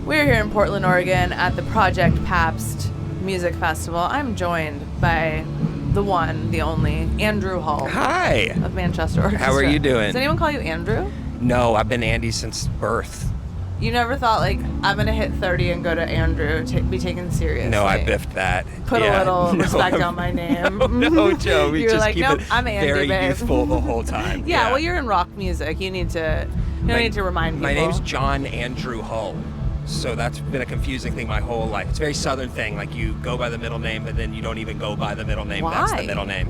We're here in Portland, Oregon at the Project Pabst Music Festival. I'm joined by the one, the only, Andrew Hull. Hi. Of Manchester Orchestra. How are you doing? Does anyone call you Andrew? No, I've been Andy since birth. You never thought, like, I'm going to hit 30 and go to Andrew, be taken seriously? No, I biffed that. Put a little respect on my name. No, Joe. We You're just like, keep nope, it I'm Andy, very babe. youthful the whole time. Yeah, well, you're in rock music. You need to remind people. My name's John Andrew Hull. So that's been a confusing thing my whole life. It's a very southern thing. Like, you go by the middle name, and then you don't even go by the middle name. Why? That's the middle name.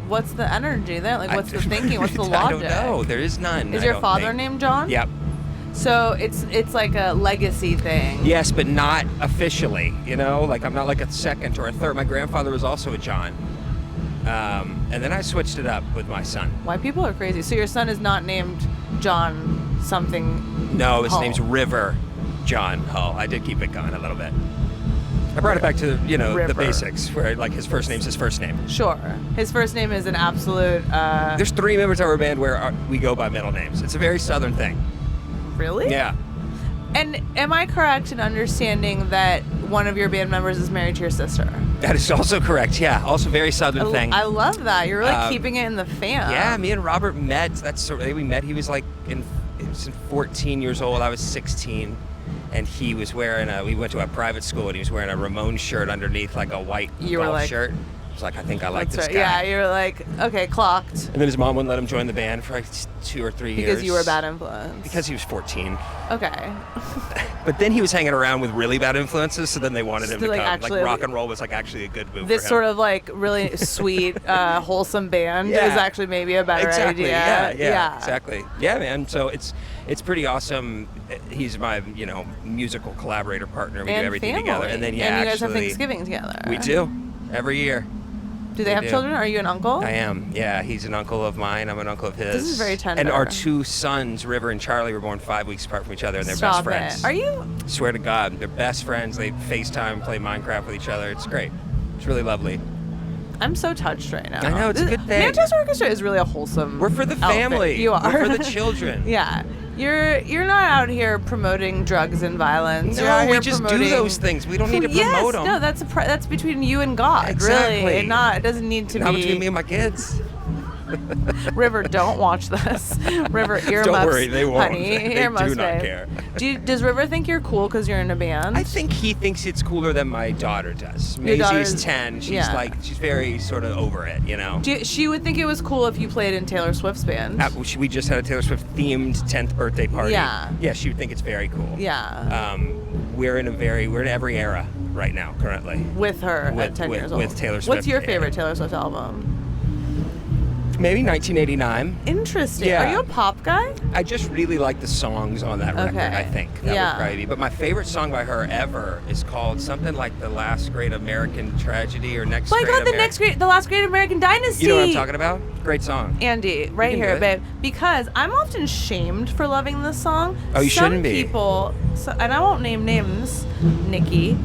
What's the energy there? Like, what's the thinking? What's the logic? I don't know. There is none. Is your father named John? Yep. So it's like a legacy thing. Yes, but not officially. You know, like, I'm not like a second or a third. My grandfather was also a John. And then I switched it up with my son. Why people are crazy. So your son is not named John something? No, his Hull. name's River John Hull. I did keep it going a little bit. I brought it back to, River. the basics, where, like, his first name's his first name. Sure. His first name is an absolute... There's 3 members of our band where we go by middle names. It's a very southern thing. Really? Yeah. And am I correct in understanding that one of your band members is married to your sister? That is also correct, yeah. Also very southern thing. I love that. You're really keeping it in the fam. Yeah, me and Robert met. That's sort of, we met. He was like he was 14 years old. I was 16. And he was wearing we went to a private school, and he was wearing a Ramones shirt underneath, like a white golf shirt. I was like, I think I like this guy. Yeah, you were like, okay, clocked. And then his mom wouldn't let him join the band for like 2 or 3 years. Because you were a bad influence. Because he was 14. Okay. But then he was hanging around with really bad influences, so then they wanted him to like, come. actually, like, rock and roll was like actually a good move this for him. sort of like really sweet, wholesome band is actually maybe a better idea. Yeah, exactly. Yeah, man. So it's pretty awesome. He's my, musical collaborator partner. We do everything together. And then, and you guys have Thanksgiving together. We do. Every year. Do they have children? Are you an uncle? I am. Yeah, he's an uncle of mine. I'm an uncle of his. This is very tender. And our 2 sons, River and Charlie, were born 5 weeks apart from each other, and they're Stop best friends. Are you? Swear to God, they're best friends. They FaceTime, play Minecraft with each other. It's great. It's really lovely. I'm so touched right now. I know, it's a good thing. Manchester Orchestra is really a wholesome We're for the family. Outfit. You are. We're for the children. Yeah. You're not out here promoting drugs and violence. You're out No, here we just do promoting... those things. We don't need to promote them. No, that's between you and God, Exactly. really. It doesn't need to Not be... between me and my kids. River, don't watch this. River, earmuffs. Don't worry, they won't. Honey, They earmuffs, do not babe. care. Does River think you're cool because you're in a band? I think he thinks it's cooler than my daughter does. Maisie's 10. She's she's very sort of over it, She would think it was cool if you played in Taylor Swift's band. We just had a Taylor Swift themed 10th birthday party. Yeah. Yeah, she would think it's very cool. Yeah. We're in every era right now, currently. With her at 10 years old. With Taylor Swift. What's your favorite Taylor Swift album? Maybe 1989. Interesting. Yeah. Are you a pop guy? I just really like the songs on that record, I think. That would probably be. But my favorite song by her ever is called something like The Last Great American Tragedy or Next Great American... The Last Great American Dynasty. You know what I'm talking about? Great song. Andy, right here, babe. Because I'm often shamed for loving this song. Oh, you shouldn't be. Some people, and I won't name names, Nikki,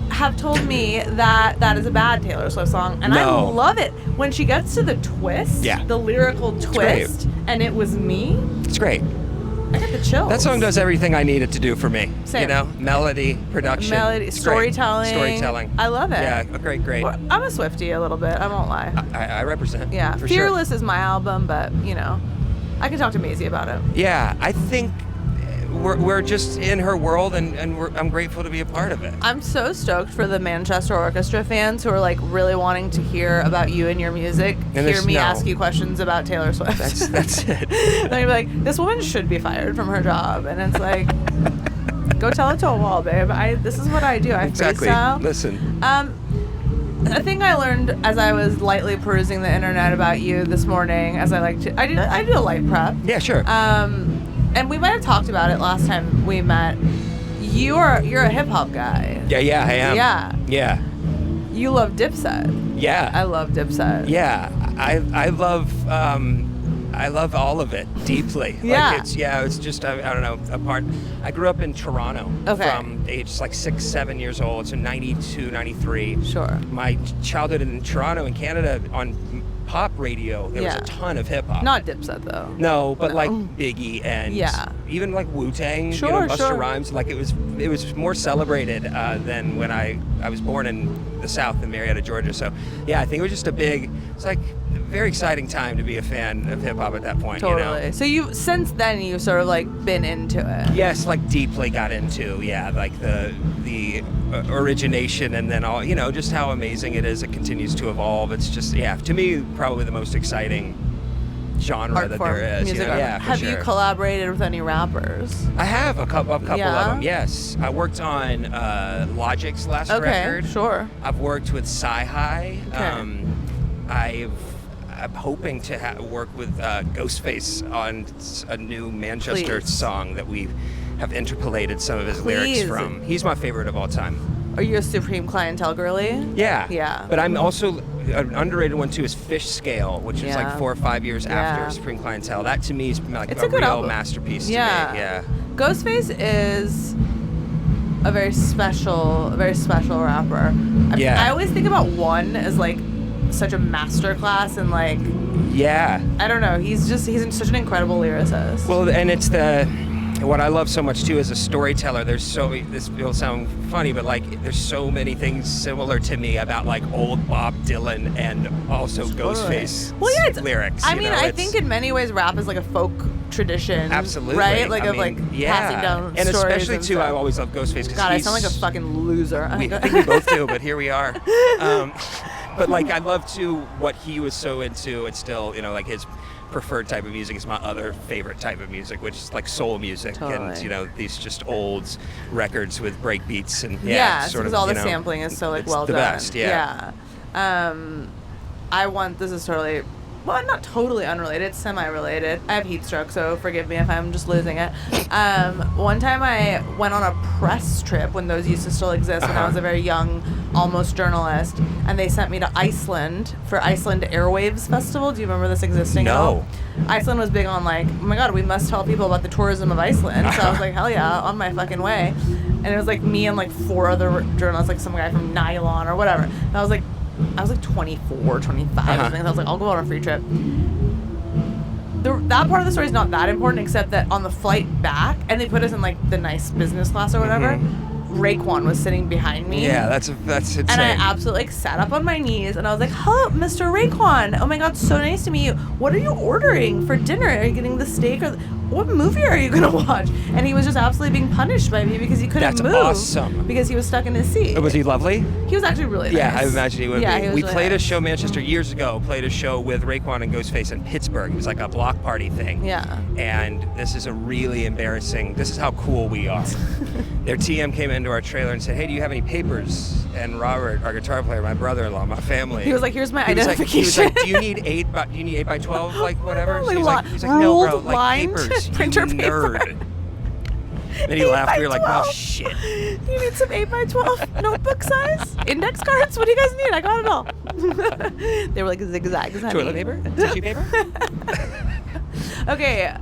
have told me that is a bad Taylor Swift song, and I love it. When she gets to the twist, the lyrical twist, and it was me. It's great. I get the chills. That song does everything I need it to do for me. Same. Melody, production. It's storytelling. Storytelling. I love it. Yeah, great. Well, I'm a Swiftie a little bit. I won't lie. I represent. Yeah, for Fearless sure. is my album, but I can talk to Maisie about it. Yeah, I think we're just in her world, and I'm grateful to be a part of it. I'm so stoked for the Manchester Orchestra fans who are like really wanting to hear about you and your music, and hear me ask you questions about Taylor Swift. That's it. Then you'd be like, this woman should be fired from her job, and it's like, go tell it to a wall, babe. This is what I do. I freestyle. Listen. A thing I learned as I was lightly perusing the internet about you this morning, as I like to, I do a light prep. Yeah, sure. And we might have talked about it last time we met. You're a hip hop guy. Yeah, I am. Yeah. You love Dipset. Yeah. I love Dipset. Yeah, I love all of it deeply. Yeah. Like it's just I don't know, a part. I grew up in Toronto from age like 6, 7 years old, so 92, 93. Sure. My childhood in Toronto in Canada on pop radio, there was a ton of hip hop. Not Dipset though. No, but like Biggie and even like Wu-Tang, sure, Busta Rhymes, like it was more celebrated than when I was born in the South in Marietta, Georgia. So yeah, I think it was just it's like a very exciting time to be a fan of hip hop at that point. Totally. So since then you've sort of like been into it. Yes, like deeply got into, like the origination, and then all, just how amazing it is. It continues to evolve. It's just, to me, probably the most exciting genre art that form, there is. Music Have you collaborated with any rappers? I have a couple of them. Yes, I worked on Logic's last record. Sure. I've worked with Sci-Hi. Okay. I'm hoping to work with Ghostface on a new Manchester song that we have interpolated some of his lyrics from. He's my favorite of all time. Are you a Supreme Clientele girly? Yeah. But I'm also, an underrated one too is Fish Scale, which is like 4 or 5 years after Supreme Clientele. That to me is like a real album. Masterpiece to me. Yeah. Ghostface is a very special rapper. I always think about One as like such a masterclass and like, I don't know, he's such an incredible lyricist. Well, and it's what I love so much too as a storyteller. This will sound funny, but like there's so many things similar to me about like old Bob Dylan and also Ghostface lyrics. I mean, I think in many ways rap is like a folk tradition. Absolutely. Right? Like passing down and stories. Especially too, I always love Ghostface. God, I sound like a fucking loser. I think we both do, but here we are. But like I love too what he was so into. It's still, like his preferred type of music is my other favorite type of music, which is like soul music. Totally. And these just old records with break beats and because all the sampling is so like well done. It's the best. This is totally, well, not totally unrelated, it's semi-related. I have heat stroke, so forgive me if I'm just losing it. One time I went on a press trip when those used to still exist when I was a very young, almost journalist, and they sent me to Iceland for Iceland Airwaves Festival. Do you remember this existing at all? Iceland was big on like, oh my God, we must tell people about the tourism of Iceland. So I was like, hell yeah, on my fucking way. And it was like me and like 4 other journalists, like some guy from Nylon or whatever. And I was like 24, 25 or something. I was like, I'll go on a free trip. That part of the story is not that important, except that on the flight back, and they put us in like the nice business class or whatever, Raekwon was sitting behind me. Yeah, that's insane. And I absolutely sat up on my knees and I was like, hello, Mr. Raekwon. Oh my God, so nice to meet you. What are you ordering for dinner? Are you getting the steak or what movie are you going to watch? And he was just absolutely being punished by me because he couldn't move. That's awesome. Because he was stuck in his seat. Was he lovely? He was actually really nice. Yeah, I imagine he would be. He was we really played nice. a show Manchester years ago, played a show with Raekwon and Ghostface in Pittsburgh. It was like a block party thing. Yeah. And this is this is how cool we are. Their TM came into our trailer and said, hey, do you have any papers? And Robert, our guitar player, my brother-in-law, my family. He was like, here's my identification. He was like, do you need 8 by 12, like whatever? Like, he's like, no, bro, like papers, printer you paper. Nerd. And he laughed. We were like, oh shit. You need some 8 by 12 notebook size? Index cards? What do you guys need? I got it all. They were like zigzags. Toilet paper? Tissue paper? Okay,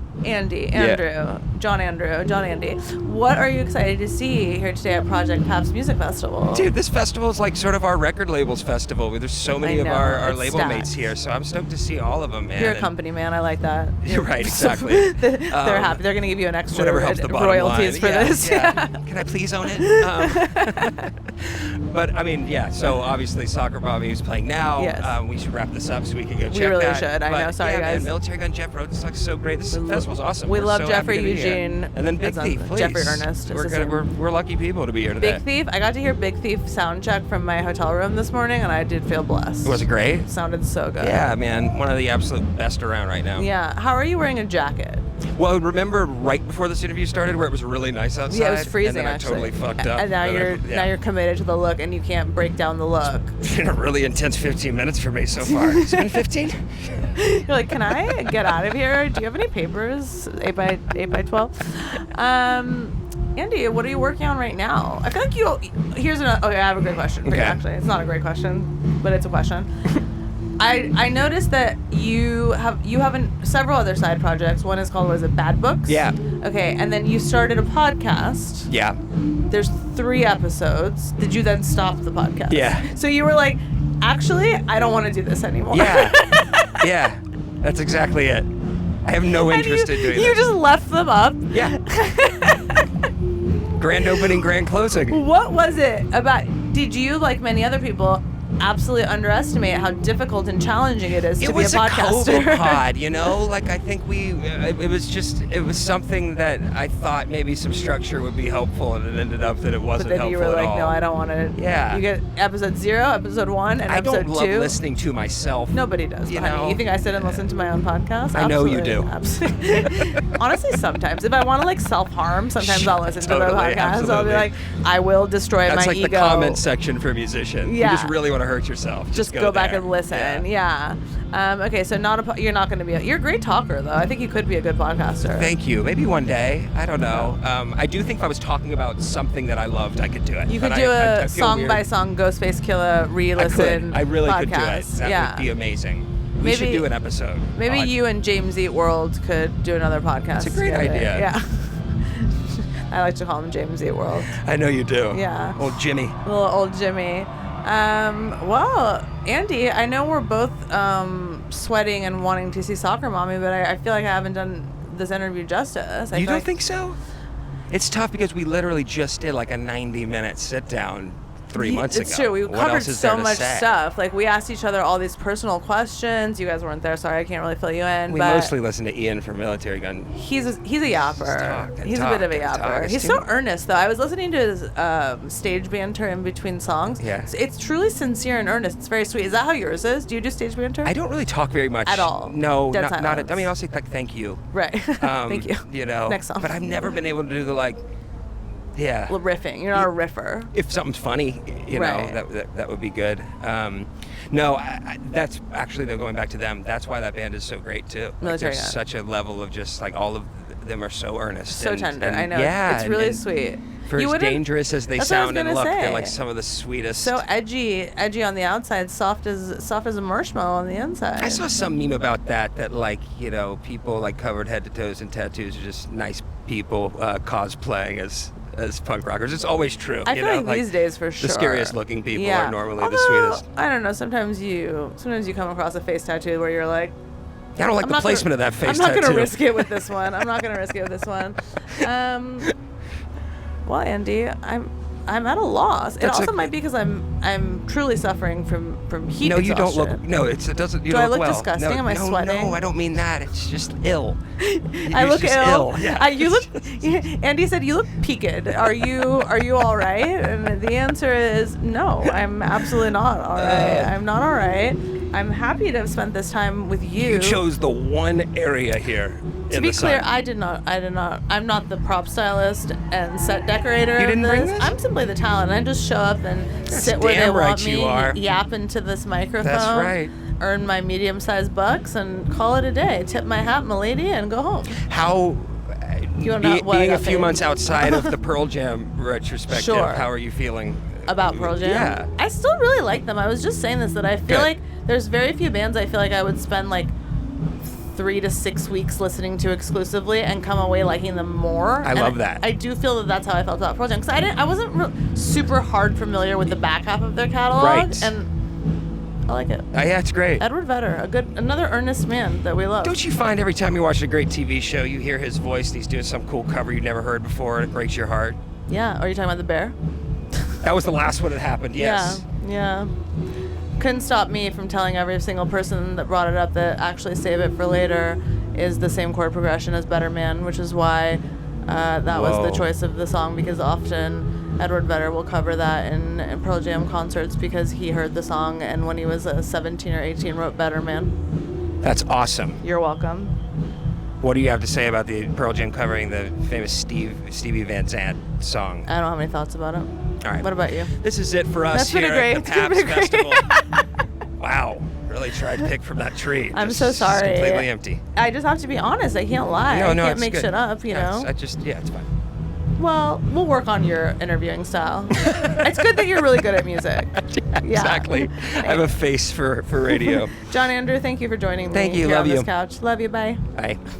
John Andy, what are you excited to see here today at Project Pabst Music Festival? Dude, this festival is like sort of our record labels festival. There's so many of our label stacked. mates here, so I'm stoked to see all of them, man. You're a company man, I like that. You're right, exactly. They're happy. They're going to give you an extra whatever helps the bottom royalties line. for this. Yeah. Can I please own it? But I mean, so obviously Soccer Bobby is playing now. Yes. We should wrap this up so we can go check that. We really should. I know. Sorry, guys. Man, Military Gun Jeff Rodenstock's so great. This festival's awesome. We love so Jeffrey happy to be here. Eugene. And then Big Thief, please. Jeffrey Ernest. We're lucky people to be here today. Big Thief. I got to hear Big Thief sound check from my hotel room this morning, and I did feel blessed. Was it great? It sounded so good. Yeah, man. One of the absolute best around right now. Yeah. How are you wearing a jacket? Well, remember right before this interview started where it was really nice outside? Yeah, it was freezing, and then actually. I totally fucked up. And now you're committed to the look, and you can't break down the look. It's been a really intense 15 minutes for me so far. Has it been 15? You're like, can I get out of here? Do you have any papers? 8 by 12? Andy, what are you working on right now? I feel like here's another. Okay, I have a great question for you. Actually, it's not a great question, but it's a question. I noticed that you have several other side projects. One is called, was it Bad Books? Yeah. Okay, and then you started a podcast. Yeah. There's 3 episodes. Did you then stop the podcast? Yeah. So you were like, actually, I don't want to do this anymore. Yeah. Yeah. That's exactly it. I have no interest in doing that. You just left them up? Yeah. Grand opening, grand closing. What was it about? Did you, like many other people, absolutely underestimate how difficult and challenging it is to be a podcaster? It was a pod, you know? Like, I think it was something that I thought maybe some structure would be helpful, and it ended up that it wasn't helpful at all. But then you were like, no, I don't want to. Yeah. You get episode 0, episode 1, and episode 2. I don't love listening to myself. Nobody does, honey. You think I sit and listen to my own podcast? I know you do. Absolutely. Honestly, sometimes. If I want to, like, self-harm, sometimes I'll listen to the podcast. Absolutely. I'll be like, I will destroy my ego. That's like the comment section for musicians. Yeah. You just really want to hurt yourself. Just go back and listen. Yeah. Okay, so you're not going to be you're a great talker, though. I think you could be a good podcaster. Thank you. Maybe one day. I don't know. I do think if I was talking about something that I loved, I could do it. You could do a song-by-song Ghostface Killer re-listen I really podcast. could do it. That would be amazing. We should do an episode. Maybe you and James Eat World could do another podcast. It's a great idea. Yeah. I like to call him James Eat World. I know you do. Yeah. Old Jimmy. Little old Jimmy. Well, Andy, I know we're both sweating and wanting to see Soccer Mommy, but I feel like I haven't done this interview justice. You don't think so? It's tough because we literally just did like a 90-minute sit down 3 months ago. It's true. We covered so much stuff. Like, we asked each other all these personal questions. You guys weren't there. Sorry, I can't really fill you in. We mostly listened to Ian from Military Gun. He's a yapper. He's a bit of a yapper. He's so earnest, though. I was listening to his stage banter in between songs. Yeah. It's truly sincere and earnest. It's very sweet. Is that how yours is? Do you do stage banter? I don't really talk very much. At all? No, not I mean, I'll say, like, thank you. Right. Thank you. You know. Next song. But I've never been able to do the, like, yeah. Riffing. You're not a riffer. If something's funny, you know, that would be good. No, that's actually, though, going back to them, that's why that band is so great, too. Military There's such a level of just, like, all of them are so earnest. So tender. I know. Yeah. It's really sweet. For as dangerous as they sound and look, they're like some of the sweetest. So edgy on the outside, soft as a marshmallow on the inside. I saw some meme about that, like, you know, people, like, covered head to toes in tattoos are just nice people cosplaying as punk rockers. It's always true. I feel like these days, for sure, the scariest looking people are normally the sweetest. I don't know. Sometimes you come across a face tattoo where you're like, I don't like the placement of that face tattoo. I'm not going to risk it with this one. Well, Andy, I'm at a loss. It also might be because I'm truly suffering from heat exhaustion. No, you don't look. No, it doesn't. You Do don't I look well. disgusting? No, Am I sweating? No, I don't mean that. It's just ill. I look ill. Yeah. You look. Andy said you look peaked. Are you all right? And the answer is no. I'm absolutely not all right. I'm not all right. I'm happy to have spent this time with you. You chose the one area here. To be clear, I did not. I'm not the prop stylist and set decorator. You didn't bring this? I'm simply the talent. I just show up and sit where they want me, yap into this microphone. That's right. Earn my medium-sized bucks and call it a day. Tip my hat, milady, and go home. How? Being a few months outside of the Pearl Jam retrospective, sure. How are you feeling about Pearl Jam? Yeah. I still really like them. I was just saying this, that I feel like there's very few bands I feel like I would spend like 3 to 6 weeks listening to exclusively and come away liking them more. I love that. I do feel that that's how I felt about Pearl Jam, because I wasn't super hard familiar with the back half of their catalog, right. And I like it. Yeah, it's great. Edward Vedder, another earnest man that we love. Don't you find every time you watch a great TV show, you hear his voice and he's doing some cool cover you've never heard before and it breaks your heart? Yeah. Are you talking about The Bear? That was the last one that happened, yes. Yeah. Couldn't stop me from telling every single person that brought it up that actually Save It for Later is the same chord progression as Better Man, which is why that was the choice of the song, because often Edward Vedder will cover that in Pearl Jam concerts because he heard the song and when he was 17 or 18 wrote Better Man. That's awesome. You're welcome. What do you have to say about the Pearl Jam covering the famous Stevie Van Zandt song? I don't have any thoughts about it. All right. What about you? This is it for us here at the Pabst Festival. Wow. Really tried to pick from that tree. I'm so sorry. It's completely empty. I just have to be honest. I can't lie. No, I can't it's make good. shit up, you know? It's fine. Well, we'll work on your interviewing style. It's good that you're really good at music. Exactly. I have a face for radio. John Andrew, thank you for joining me. Thank you. Here Love on you. This couch. Love you. Bye. Bye.